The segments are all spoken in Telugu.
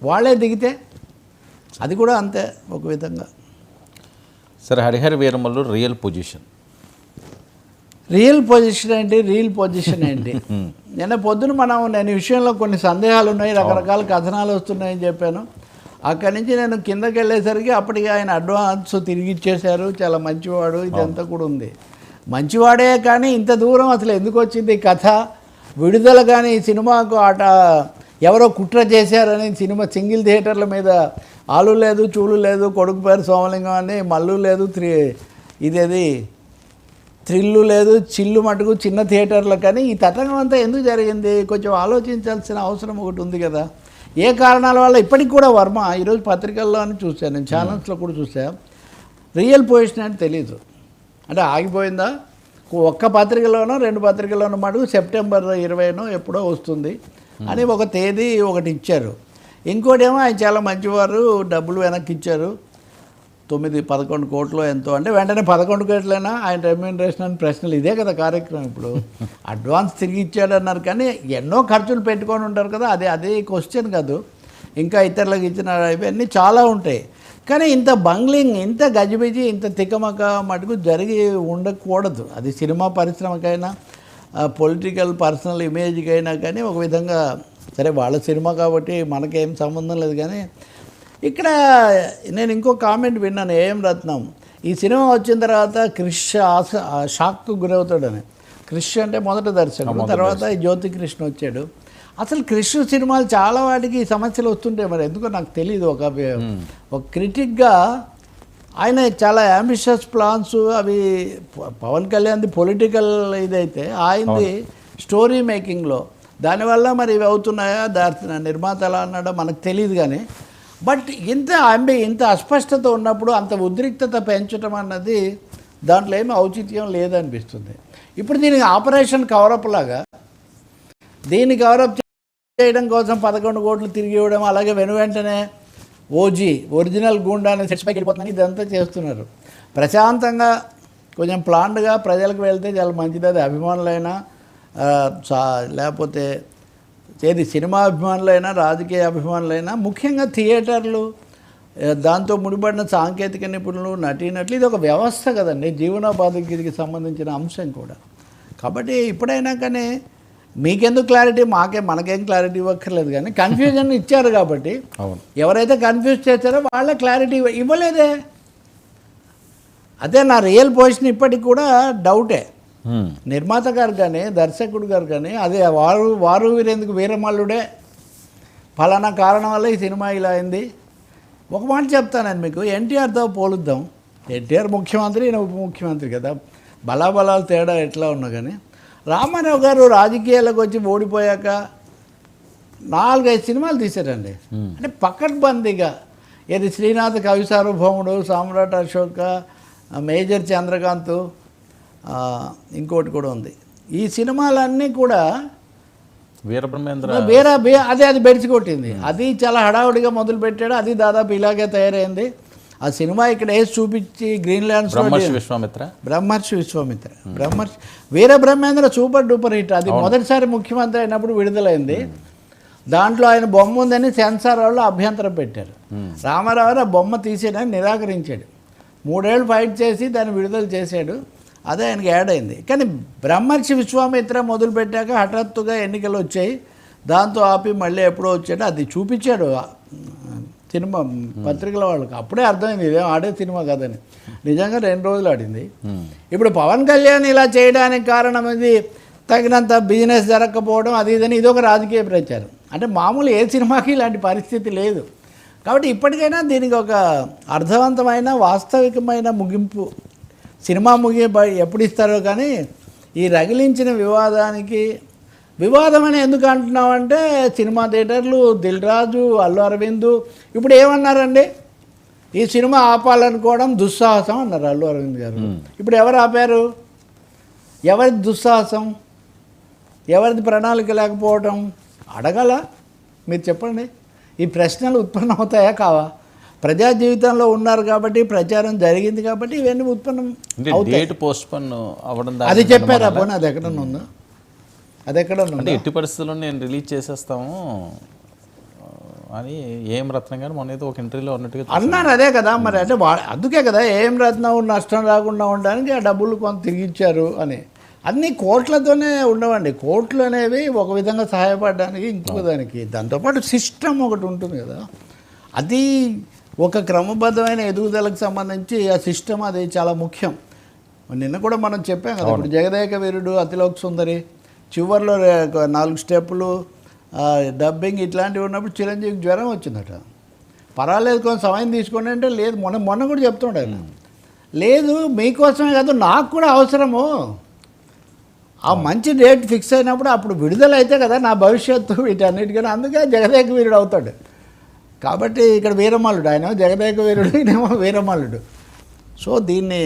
వాళ్ళే దిగితే అది కూడా అంతే ఒక విధంగా. సరే, హరిహర వీరమల్లు రియల్ పొజిషన్ ఏంటి, రియల్ పొజిషన్ ఏంటి? నిన్న పొద్దున నేను ఈ విషయంలో కొన్ని సందేహాలు ఉన్నాయి, రకరకాల కథనాలు వస్తున్నాయని చెప్పాను. అక్కడి నుంచి నేను కిందకి వెళ్ళేసరికి అప్పటికి ఆయన అడ్వాన్స్ తిరిగి ఇచ్చేశారు, చాలా మంచివాడు, ఇదంతా కూడా ఉంది. మంచివాడే, కానీ ఇంత దూరం అసలు ఎందుకు వచ్చింది కథ? విడుదల కానీ ఈ సినిమాకు ఎవరో కుట్ర చేశారని సినిమా సింగిల్ థియేటర్ల మీద ఆలు లేదు, చూలు లేదు, కొడుకు పేరు సోమలింగం అని, మల్లు లేదు, ఇదేది థ్రిల్లు లేదు, చిల్లు మటుకు చిన్న థియేటర్లు. కానీ ఈ తతంగం అంతా ఎందుకు జరిగింది? కొంచెం ఆలోచించాల్సిన అవసరం ఒకటి ఉంది కదా. ఏ కారణాల వల్ల ఇప్పటికి కూడా వర్మ ఈరోజు పత్రికల్లో అని చూశాను, నేను ఛానల్స్లో కూడా చూసాను, రియల్ పొజిషన్ అంటే తెలీదు. అంటే ఆగిపోయిందా? ఒక్క పత్రికలోనో 2 పత్రికల్లోనో మటుకు సెప్టెంబర్ 20నో ఎప్పుడో వస్తుంది అని ఒక తేదీ ఒకటి ఇచ్చారు. ఇంకోటేమో ఆయన చాలా మంచివారు, డబ్బులు వెనక్కి ఇచ్చారు, 9-11 కోట్లు ఎంతో. అంటే వెంటనే 11 కోట్లైనా ఆయన రెమ్యూనరేషన్ అని ప్రశ్నలు. ఇదే కదా కార్యక్రమం. ఇప్పుడు అడ్వాన్స్ తిరిగి ఇచ్చాడు అన్నారు, కానీ ఎన్నో ఖర్చులు పెట్టుకొని ఉంటారు కదా, అదే క్వశ్చన్ కాదు. ఇంకా ఇతరులకు ఇచ్చిన ఇవన్నీ చాలా ఉంటాయి. కానీ ఇంత బంగ్లింగ్, ఇంత గజిబిజి, ఇంత తికమక మటుకు జరిగి ఉండకూడదు. అది సినిమా పరిశ్రమకైనా పొలిటికల్ పర్సనల్ ఇమేజ్కైనా కానీ ఒక విధంగా. సరే, వాళ్ళ సినిమా కాబట్టి మనకేం సంబంధం లేదు. కానీ ఇక్కడ నేను ఇంకో కామెంట్ విన్నాను, ఏఎం రత్నం ఈ సినిమా వచ్చిన తర్వాత క్రిష్ షాక్కు గురవుతాడని. క్రిష్ అంటే మొదటి దర్శకుడు, తర్వాత జ్యోతి కృష్ణ వచ్చాడు. అసలు క్రిష్ సినిమాలు చాలా వాటికి సమస్యలు వస్తుంటాయి, మరి ఎందుకో నాకు తెలియదు. ఒక క్రిటిక్గా ఆయన చాలా యాంబిషియస్ ప్లాన్స్, అవి పవన్ కళ్యాణ్ది పొలిటికల్ ఇదైతే ఆయనది స్టోరీ మేకింగ్లో, దానివల్ల మరి ఇవి అవుతున్నాయా, నిర్మాత ఎలా అన్నాడో మనకు తెలియదు. కానీ బట్ ఇంత అస్పష్టత ఉన్నప్పుడు అంత ఉద్రిక్తత పెంచడం అన్నది దాంట్లో ఏమీ ఔచిత్యం లేదనిపిస్తుంది. ఇప్పుడు దీనికి ఆపరేషన్ కవరప్ లాగా, దీన్ని కవరప్ చేయడం కోసం 11 కోట్లు తిరిగి ఇవ్వడం, అలాగే వెంటనే ఓజీ ఒరిజినల్ గూండా అనే సెట్స్ పైకి వెళ్ళిపోతుందని ఇదంతా చేస్తున్నారు. ప్రశాంతంగా కొంచెం ప్లాన్డ్గా ప్రజలకు వెళ్తే చాలా మంచిది. అది అభిమానులైనా లేకపోతే సినిమా అభిమానులైనా రాజకీయ అభిమానులైనా, ముఖ్యంగా థియేటర్లు, దాంతో ముడిపడిన సాంకేతిక నిపుణులు, నటీనటులు, ఇది ఒక వ్యవస్థ కదండి, జీవనోపాధికి సంబంధించిన అంశం కూడా. కాబట్టి ఇప్పుడైనా కానీ మీకెందుకు క్లారిటీ, మనకేం క్లారిటీ ఇవ్వక్కర్లేదు. కానీ కన్ఫ్యూజన్ ఇచ్చారు కాబట్టి ఎవరైతే కన్ఫ్యూజ్ చేశారో వాళ్ళే క్లారిటీ ఇవ్వలేదే. అదే నా రియల్ పొజిషన్ ఇప్పటికి కూడా డౌటే. నిర్మాత గారు కానీ దర్శకుడు గారు కానీ అదే వారు వీరేందుకు వీరమల్లుడే ఫలానా కారణం వల్ల ఈ సినిమా ఇలా అయింది. ఒక మాట చెప్తానండి మీకు, ఎన్టీఆర్తో పోలుద్దాం. ఎన్టీఆర్ ముఖ్యమంత్రి, ఈయన ఉప ముఖ్యమంత్రి కదా, బలాబలాలు తేడా ఎట్లా ఉన్నా కానీ. రామారావు గారు రాజకీయాలకు వచ్చి ఓడిపోయాక 4-5 సినిమాలు తీశారండి. అంటే పకడ్బందీగా, ఏది శ్రీనాథ్ కవి సార్వభౌముడు, సామ్రాట్ అశోక, మేజర్ చంద్రకాంత్, ఇంకోటి కూడా ఉంది. ఈ సినిమాలన్నీ కూడా అది బెడిచి కొట్టింది. అది చాలా హడావుడిగా మొదలుపెట్టాడు, అది దాదాపు ఇలాగే తయారైంది. ఆ సినిమా ఇక్కడ వేసి చూపించి గ్రీన్లాండ్స్ బ్రహ్మర్షి విశ్వామిత్ర వీర బ్రహ్మేంద్ర సూపర్ డూపర్ హిట్. అది మొదటిసారి ముఖ్యమంత్రి అయినప్పుడు విడుదలైంది. దాంట్లో ఆయన బొమ్మ ఉందని సెన్సార్ వాళ్ళు అభ్యంతరం పెట్టారు. రామారావు ఆ బొమ్మ తీసేయడానికి నిరాకరించాడు. 3 ఏళ్ళు ఫైట్ చేసి దాన్ని విడుదల చేశాడు. అదే ఆయనకి యాడ్ అయింది. కానీ బ్రహ్మర్షి విశ్వామిత్ర మొదలుపెట్టాక హఠాత్తుగా ఎన్నికలు వచ్చాయి, దాంతో ఆపి మళ్ళీ ఎప్పుడో వచ్చాడు. అది చూపించాడు సినిమా పత్రికల వాళ్ళకి. అప్పుడే అర్థమైంది ఇదేం ఆడే సినిమా కాదని. నిజంగా 2 రోజులు ఆడింది. ఇప్పుడు పవన్ కళ్యాణ్ ఇలా చేయడానికి కారణం ఇది తగినంత బిజినెస్ జరగకపోవడం, అది ఇదని ఇదొక రాజకీయ ప్రచారం. అంటే మామూలు ఏ సినిమాకి ఇలాంటి పరిస్థితి లేదు. కాబట్టి ఇప్పటికైనా దీనికి ఒక అర్థవంతమైన వాస్తవికమైన ముగింపు, సినిమా ముగింపు ఎప్పుడు ఇస్తారో. కానీ ఈ రగిలించిన వివాదం అని ఎందుకు అంటున్నామంటే, సినిమా థియేటర్లు, దిల్ రాజు, అల్లు అరవింద్ ఇప్పుడు ఏమన్నారండి, ఈ సినిమా ఆపాలనుకోవడం దుస్సాహసం అన్నారు అల్లు అరవింద్ గారు. ఇప్పుడు ఎవరు ఆపారు? ఎవరిది దుస్సాహసం? ఎవరిది ప్రణాళిక లేకపోవడం? అడగల మీరు చెప్పండి. ఈ ప్రశ్నలు ఉత్పన్నం అవుతాయా కావా? ప్రజా జీవితంలో ఉన్నారు కాబట్టి, ప్రచారం జరిగింది కాబట్టి ఇవన్నీ ఉత్పన్నం అవుతాయి. అది చెప్పారా? పోనీ అది ఎక్కడన్నా ఉందా? అది ఎక్కడ అంటే ఎట్టి పరిస్థితుల్లో నేను రిలీజ్ చేసేస్తాము అని ఏం రత్నం గారు మొన్న ఏదో ఒక ఇంటర్వ్యూలో అన్నట్టుగా అన్నారు. అదే కదా మరి, అంటే అందుకే కదా ఏం రత్నం నష్టం రాకుండా ఉండడానికి ఆ డబ్బులు కొంత తిరిగిచ్చారు అని. అన్నీ కోట్లతోనే ఉండవండి. కోట్లు అనేవి ఒక విధంగా సహాయపడడానికి, ఇంకొక దానికి. దాంతోపాటు సిస్టమ్ ఒకటి ఉంటుంది కదా, అది ఒక క్రమబద్ధమైన ఎదుగుదలకు సంబంధించి ఆ సిస్టమ్ అది చాలా ముఖ్యం. నిన్న కూడా మనం చెప్పాం కదా, ఇప్పుడు జగదేక వీరుడు, అతిలోక సుందరి చివరిలో 4 స్టెప్పులు డబ్బింగ్ ఇట్లాంటివి ఉన్నప్పుడు చిరంజీవికి జ్వరం వచ్చిందట. పర్వాలేదు కొంచెం సమయం తీసుకోండి అంటే, లేదు మొన్న కూడా చెప్తుండే ఆయన, లేదు మీకోసమే కాదు నాకు కూడా అవసరము, ఆ మంచి డేట్ ఫిక్స్ అయినప్పుడు అప్పుడు విడుదల అయితే కదా నా భవిష్యత్తు వీటన్నిటికన్నా, అందుకే జగదేక వీరుడు అవుతాడు. కాబట్టి ఇక్కడ వీరమల్లుడు, ఆయన జగదేక వీరుడు, ఈయనేమో వీరమల్లుడు. సో దీన్ని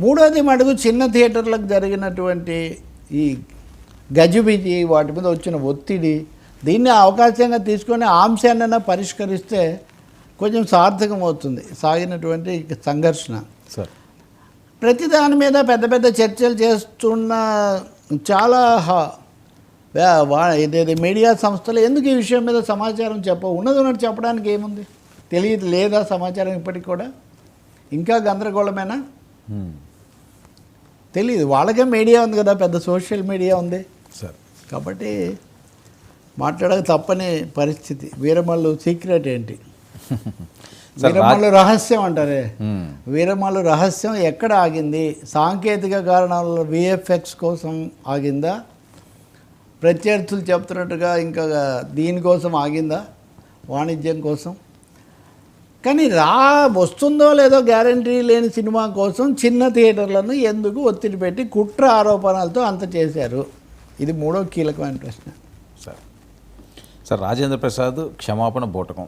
మూడోది మటుకు చిన్న థియేటర్లకు జరిగినటువంటి ఈ గజిబిజి, వాటి మీద వచ్చిన ఒత్తిడి, దీన్ని అవకాశంగా తీసుకొని అంశాన్ని పరిష్కరిస్తే కొంచెం సార్థకం అవుతుంది సాగినటువంటి సంఘర్షణ. సార్ ప్రతి దాని మీద పెద్ద పెద్ద చర్చలు చేస్తున్న చాలా ఇదేది మీడియా సంస్థలు ఎందుకు ఈ విషయం మీద సమాచారం ఉన్నట్టు చెప్పడానికి ఏముంది? తెలియదు లేదా సమాచారం ఇప్పటికి కూడా? ఇంకా గందరగోళమేనా? తెలియదు. వాళ్ళకే మీడియా ఉంది కదా, పెద్ద సోషల్ మీడియా ఉంది. సార్ కాబట్టి మాట్లాడక తప్పని పరిస్థితి. వీరమల్లు సీక్రెట్ ఏంటి? వీరమల్లు రహస్యం అంటారే, వీరమల్లు రహస్యం ఎక్కడ ఆగింది? సాంకేతిక కారణాల విఎఫ్ఎక్స్ కోసం ఆగిందా? ప్రత్యర్థులు చెప్తున్నట్టుగా ఇంకా దీనికోసం ఆగిందా? వాణిజ్యం కోసం? కానీ వస్తుందో లేదో గ్యారంటీ లేని సినిమా కోసం చిన్న థియేటర్లను ఎందుకు ఒత్తిడి పెట్టి కుట్ర ఆరోపణలతో అంత చేశారు? ఇది మూడో కీలకమైన ప్రశ్న. సార్ రాజేంద్ర ప్రసాద్ క్షమాపణ బూటకం